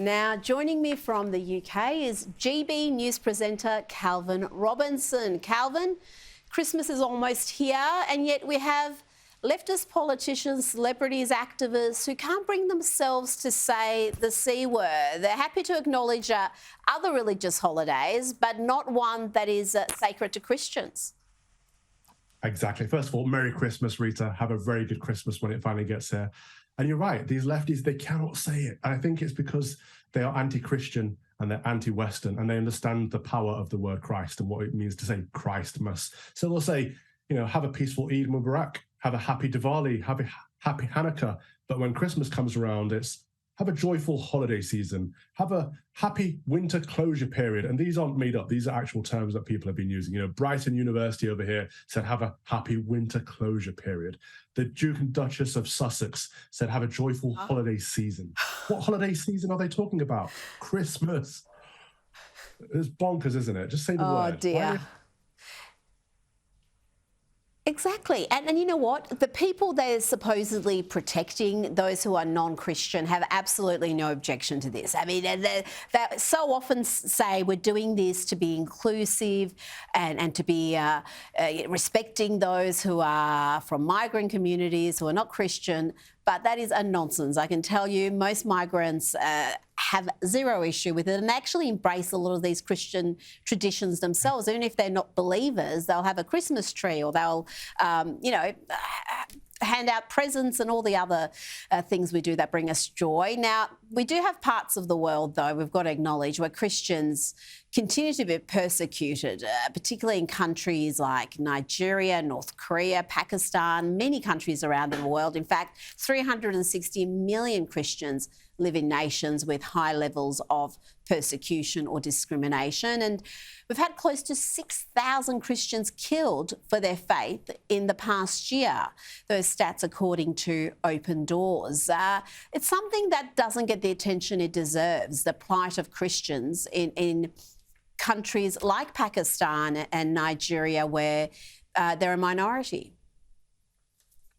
Now, joining me from the UK is GB News presenter Calvin Robinson. Calvin, Christmas is almost here, and yet we have leftist politicians, celebrities, activists who can't bring themselves to say the C word. They're happy to acknowledge other religious holidays, but not one that is sacred to Christians. Exactly. First of all, Merry Christmas, Rita. Have a very good Christmas when it finally gets here. And you're right, these lefties, they cannot say it. And I think it's because they are anti-Christian and they're anti-Western, and they understand the power of the word Christ and what it means to say Christmas. So they'll say, you know, have a peaceful Eid Mubarak, have a happy Diwali, have a happy Hanukkah. But when Christmas comes around, it's have a joyful holiday season, have a happy winter closure period. And these aren't made up. These are actual terms that people have been using. You know, Brighton University over here said have a happy winter closure period. The Duke and Duchess of Sussex said have a joyful holiday season. What holiday season are they talking about? Christmas. It's bonkers, isn't it? Just say the word. Oh, dear. Exactly. And you know what? The people they're supposedly protecting, those who are non-Christian, have absolutely no objection to this. I mean, they so often say we're doing this to be inclusive and to be respecting those who are from migrant communities who are not Christian. But that is a nonsense. I can tell you most migrants have zero issue with it and actually embrace a lot of these Christian traditions themselves. Even if they're not believers, they'll have a Christmas tree or they'll, hand out presents and all the other things we do that bring us joy. Now, we do have parts of the world, though, we've got to acknowledge, where Christians continue to be persecuted, particularly in countries like Nigeria, North Korea, Pakistan, many countries around the world. In fact, 360 million Christians live in nations with high levels of persecution or discrimination. And we've had close to 6,000 Christians killed for their faith in the past year. Those stats according to Open Doors. It's something that doesn't get the attention it deserves, the plight of Christians in countries like Pakistan and Nigeria where they're a minority.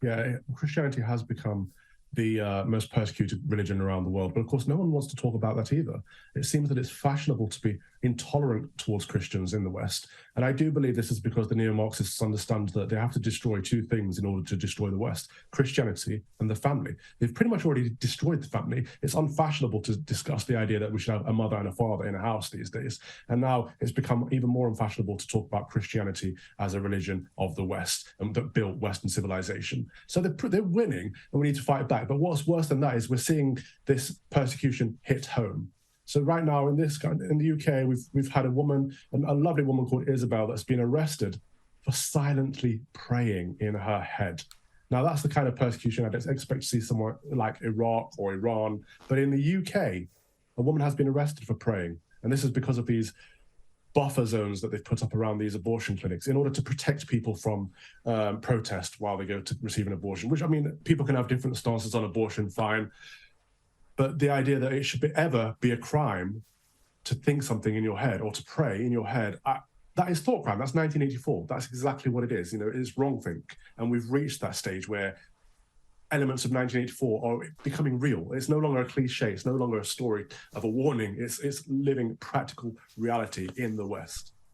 Yeah, Christianity has become the most persecuted religion around the world. But of course, no one wants to talk about that either. It seems that it's fashionable to be intolerant towards Christians in the West. And I do believe this is because the neo-Marxists understand that they have to destroy two things in order to destroy the West: Christianity and the family. They've pretty much already destroyed the family. It's unfashionable to discuss the idea that we should have a mother and a father in a house these days. And now it's become even more unfashionable to talk about Christianity as a religion of the West and that built Western civilization. So they're winning, and we need to fight back. But what's worse than that is we're seeing this persecution hit home. So right now in the UK, we've had a lovely woman called Isabel that's been arrested for silently praying in her head. Now that's the kind of persecution I'd expect to see somewhere like Iraq or Iran. But in the UK, a woman has been arrested for praying. And this is because of these buffer zones that they've put up around these abortion clinics in order to protect people from protest while they go to receive an abortion, which, I mean, people can have different stances on abortion, fine. But the idea that it should ever be a crime to think something in your head or to pray in your head, that is thought crime. That's 1984. That's exactly what it is. You know, it is wrongthink. And we've reached that stage where elements of 1984 are becoming real. It's no longer a cliche. It's no longer a story of a warning. It's living practical reality in the West.